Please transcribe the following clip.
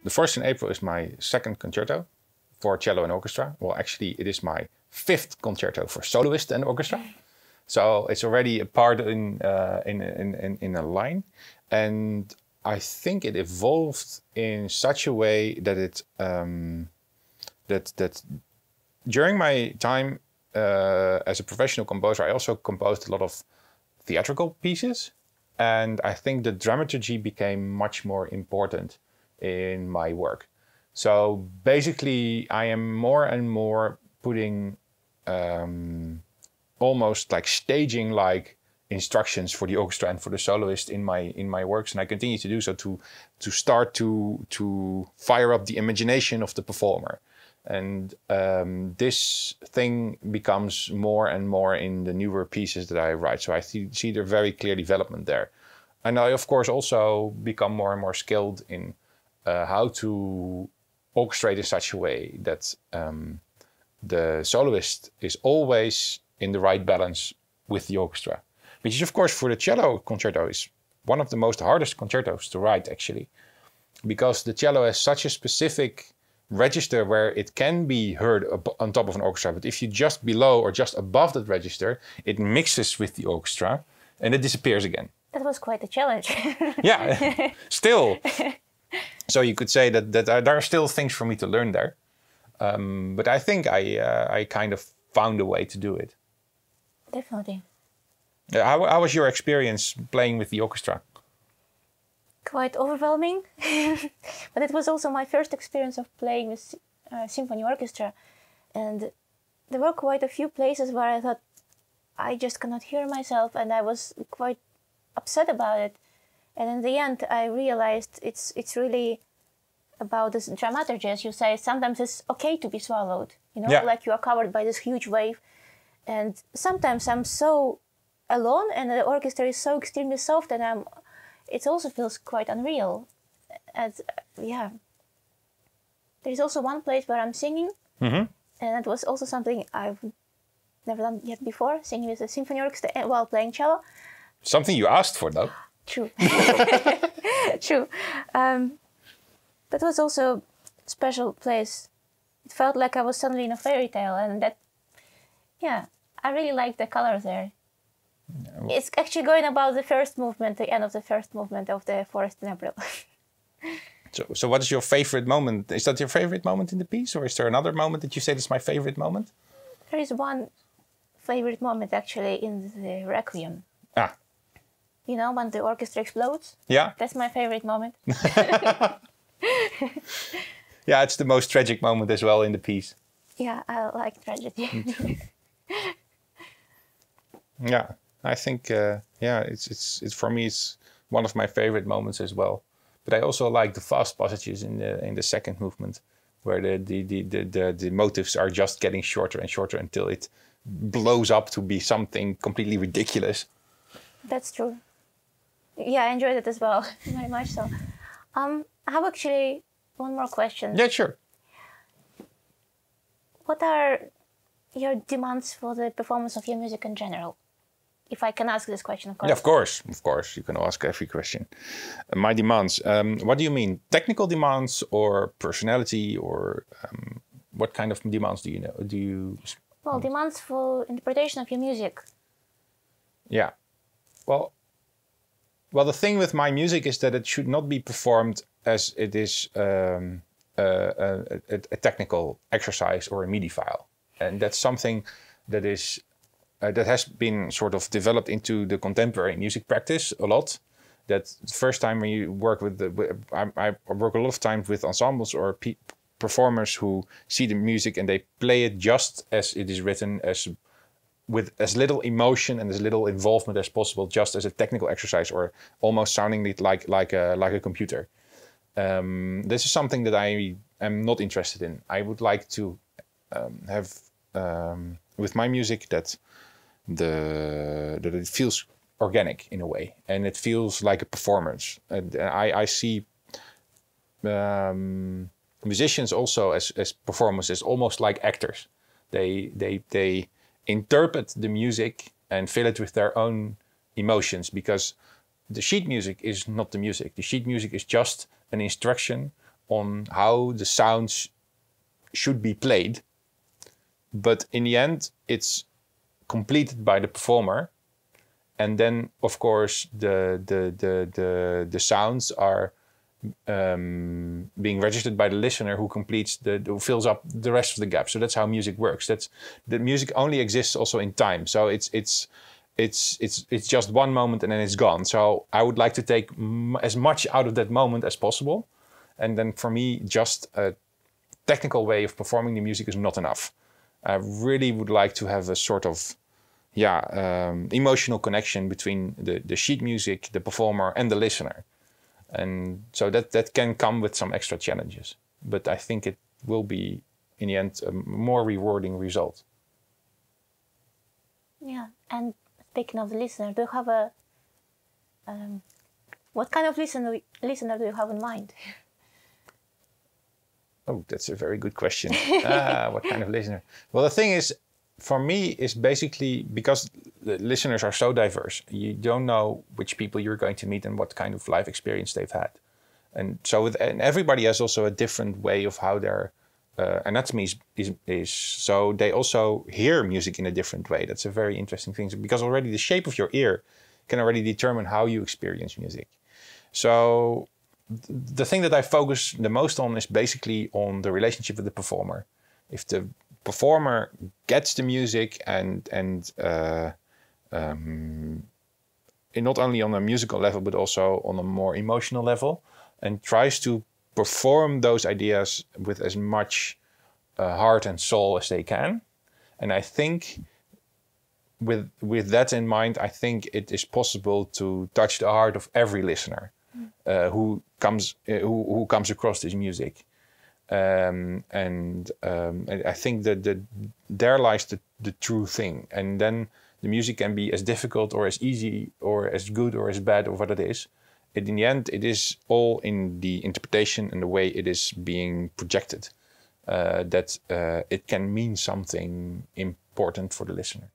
the 1st in April is my second concerto for cello and orchestra. Well, actually, it is my 5th concerto for soloist and orchestra. So it's already a part in a line, and I think it evolved in such a way that it that during my time as a professional composer, I also composed a lot of theatrical pieces, and I think the dramaturgy became much more important in my work. So basically, I am more and more putting almost like staging like instructions for the orchestra and for the soloist in my works, and I continue to do so to start to fire up the imagination of the performer. And this thing becomes more and more in the newer pieces that I write. So I see the very clear development there. And I, of course, also become more and more skilled in how to orchestrate in such a way that the soloist is always in the right balance with the orchestra. Which is, of course, for the cello concerto is one of the most hardest concertos to write, actually. Because the cello has such a specific register where it can be heard on top of an orchestra. But if you just below or just above that register, it mixes with the orchestra and it disappears again. That was quite a challenge. Yeah, still. So you could say that there are still things for me to learn there. But I think I kind of found a way to do it. Definitely. How was your experience playing with the orchestra? Quite overwhelming, but it was also my first experience of playing with Symphony Orchestra, and there were quite a few places where I thought I just cannot hear myself, and I was quite upset about it. And in the end, I realized it's really about this dramaturgy, as you say. Sometimes it's okay to be swallowed, you know, like you are covered by this huge wave, and sometimes I'm so alone, and the orchestra is so extremely soft, and it also feels quite unreal. And yeah, there's also one place where I'm singing, and that was also something I've never done yet before, singing with the Symphony Orchestra while playing cello. Something you asked for, though. True. True. That was also a special place. It felt like I was suddenly in a fairy tale, and that, yeah, I really liked the colors there. It's actually going about the first movement, the end of the first movement of the 1st in April. So what is your favorite moment? Is that your favorite moment in the piece, or is there another moment that you say is my favorite moment? There is one favorite moment actually in the Requiem. Ah. You know, when the orchestra explodes? Yeah. That's my favorite moment. Yeah, it's the most tragic moment as well in the piece. Yeah, I like tragedy. Yeah. I think, it's for me, it's one of my favorite moments as well. But I also like the fast passages in the second movement, where the motives are just getting shorter and shorter until it blows up to be something completely ridiculous. That's true. Yeah, I enjoyed it as well, very much so. I have actually one more question. Yeah, sure. What are your demands for the performance of your music in general? If I can ask this question, of course. Yeah, of course. You can ask every question. My demands. What do you mean? Technical demands or personality, or what kind of demands do you know? Well, demands for interpretation of your music. Yeah. Well, the thing with my music is that it should not be performed as it is a technical exercise or a MIDI file, and that's something that is. That has been sort of developed into the contemporary music practice a lot. That the first time when you work with I work a lot of times with ensembles or performers who see the music and they play it just as it is written, with as little emotion and as little involvement as possible, just as a technical exercise, or almost sounding like a computer. This is something that I am not interested in. I would like to have with my music that it feels organic in a way, and it feels like a performance. And I see musicians also as performers, as almost like actors. They interpret the music and fill it with their own emotions, because the sheet music is not the music. The sheet music is just an instruction on how the sounds should be played. But in the end, it's completed by the performer. And then, of course, the sounds are being registered by the listener, who who fills up the rest of the gap. So that's how music works. The music only exists also in time. So it's just one moment and then it's gone. So I would like to take as much out of that moment as possible. And then for me, just a technical way of performing the music is not enough. I really would like to have a sort of emotional connection between the sheet music, the performer, and the listener. And so that can come with some extra challenges. But I think it will be, in the end, a more rewarding result. Yeah, and speaking of the listener, do you have a... what kind of listener do you have in mind? Oh, that's a very good question. What kind of listener? Well, the thing is, for me, is basically because the listeners are so diverse. You don't know which people you're going to meet and what kind of life experience they've had. And so and everybody has also a different way of how their anatomy is. So they also hear music in a different way. That's a very interesting thing, because already the shape of your ear can already determine how you experience music. So the thing that I focus the most on is basically on the relationship with the performer. If the performer gets the music and not only on a musical level, but also on a more emotional level, and tries to perform those ideas with as much heart and soul as they can. And I think with that in mind, I think it is possible to touch the heart of every listener who comes across this music. And I think that there lies the true thing. And then the music can be as difficult or as easy or as good or as bad or what it is. In the end, it is all in the interpretation and the way it is being projected that it can mean something important for the listener.